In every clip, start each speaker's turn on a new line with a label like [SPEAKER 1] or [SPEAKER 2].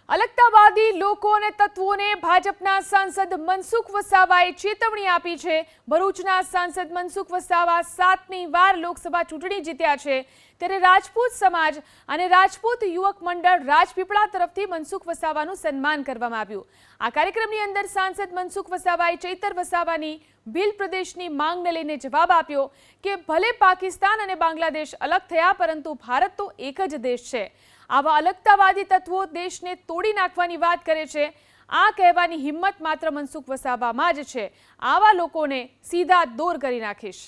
[SPEAKER 1] અલગતાવાદી લોકો અને તત્વોને ભાજપના સાંસદ મનસુખ વસાવાએ ચેતવણી આપી છે। ભરૂચના સાંસદ મનસુખ વસાવા 7મી વાર લોકસભા ચૂંટણી જીત્યા છે, ત્યારે રાજપૂત સમાજ અને રાજપૂત યુવક મંડળ રાજપીપળા તરફથી મનસુખ વસાવાનું સન્માન કરવામાં આવ્યું। આ કાર્યક્રમની અંદર સાંસદ મનસુખ વસાવાએ ચૈતર વસાવાની ભીલ પ્રદેશની માંગને લઈને જવાબ આપ્યો કે ભલે પાકિસ્તાન અને બાંગ્લાદેશ અલગ થયા, પરંતુ ભારત તો એક જ દેશ છે। આવા અલગતાવાદી તત્વો દેશને તોડી નાખવાની વાત કરે છે। આ કહેવાની હિંમત માત્ર મનસુખ વસાવામાં જ છે। આવા લોકોને સીધા દૂર કરી નાખીશ।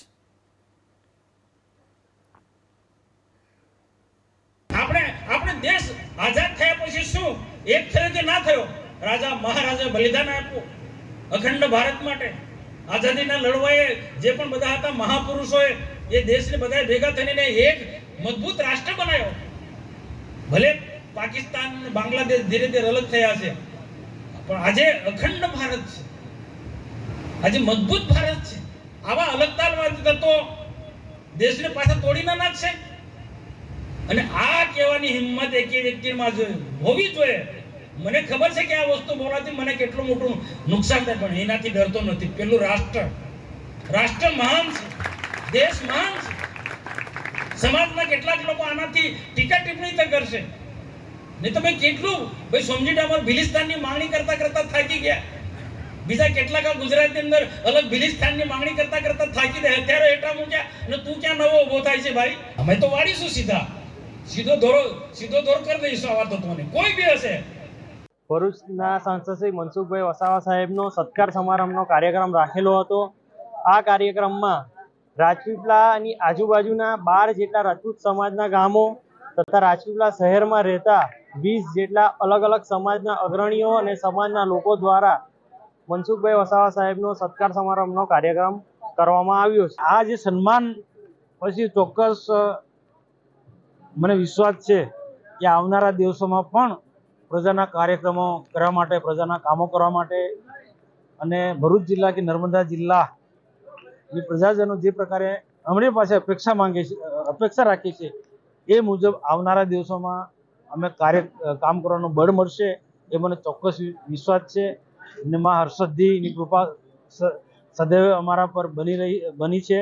[SPEAKER 2] આપણે દેશ આઝાદ થયા પછી શું એક થયો કે ના થયો? રાજા મહારાજા બલિદાન આપ્યું અખંડ ભારત માટે। આઝાદીના લડવાએ જે પણ બધા હતા મહાપુરુષોએ એ દેશને બધા ભેગા થઈને એક મજબૂત રાષ્ટ્ર બનાવ્યો। ભલે પાકિસ્તાન અને બાંગ્લાદેશ ધીરે ધીરે અલગ થયા છે, પણ આજે અખંડ ભારત છે, આજે મજબૂત ભારત છે। આવા અલગતાવાદી તત્વો દેશને પાછા તોડી ના નાખશે। અને આ કહેવાની હિંમત એક વ્યક્તિમાં હોવી જોઈએ। મને ખબર છે કે આ વસ્તુ બોલવાથી મને કેટલું મોટું નુકસાન થાય, પણ એનાથી ડરતો નથી। પેલું રાષ્ટ્ર મહાન છે, દેશ મહાન છે। સમાજના કેટલાક લોકો આનાથી ટીકા ટિપ્પણી તો કરશે, નહીં તો ભાઈ કેટલું ભાઈ સમજી ડામર ભિલિસ્તાનની માંગણી કરતા કરતા થાકી ગયા। બીજા કેટલાક ગુજરાતની અંદર અલગ ભિલિસ્તાનની માંગણી કરતા કરતા થાકી ગયા, અત્યારે હેઠા મૂક્યા અને તું ક્યાં નવો ઉભો થાય છે? ભાઈ અમે તો વાળીશું સીધો દોર કરી દઈશું આવા તત્વોને, કોઈ બી હશે।
[SPEAKER 3] ભરૂચના સાંસદ શ્રી મનસુખભાઈ વસાવા સાહેબનો સત્કાર સમારંભનો કાર્યક્રમ રાખેલો હતો। આ કાર્યક્રમમાં રાજપીપળાની આજુબાજુના 12 જેટલા રાજપૂત સમાજના ગામો તથા રાજપીપળા શહેરમાં રહેતા 20 જેટલા અલગ અલગ સમાજના અગ્રણીઓ અને સમાજના લોકો દ્વારા મનસુખભાઈ વસાવા સાહેબનો સત્કાર સમારંભનો કાર્યક્રમ કરવામાં આવ્યો છે। આ જે સન્માન પછી ચોક્કસ મને વિશ્વાસ છે કે આવનારા દિવસોમાં પણ પ્રજાના કાર્યક્રમો કરવા માટે, પ્રજાના કામો કરવા માટે અને ભરૂચ જિલ્લા કે નર્મદા જિલ્લા એ પ્રજાજનો જે પ્રકારે અમરી પાસે અપેક્ષા રાખી છે એ મુજબ આવનારા દિવસોમાં અમે કામ કરવાનું બળ મળશે એ મને ચોક્કસ વિશ્વાસ છે। અને મા હર્ષદ્ધિની કૃપા સદૈવ અમારા પર બની છે।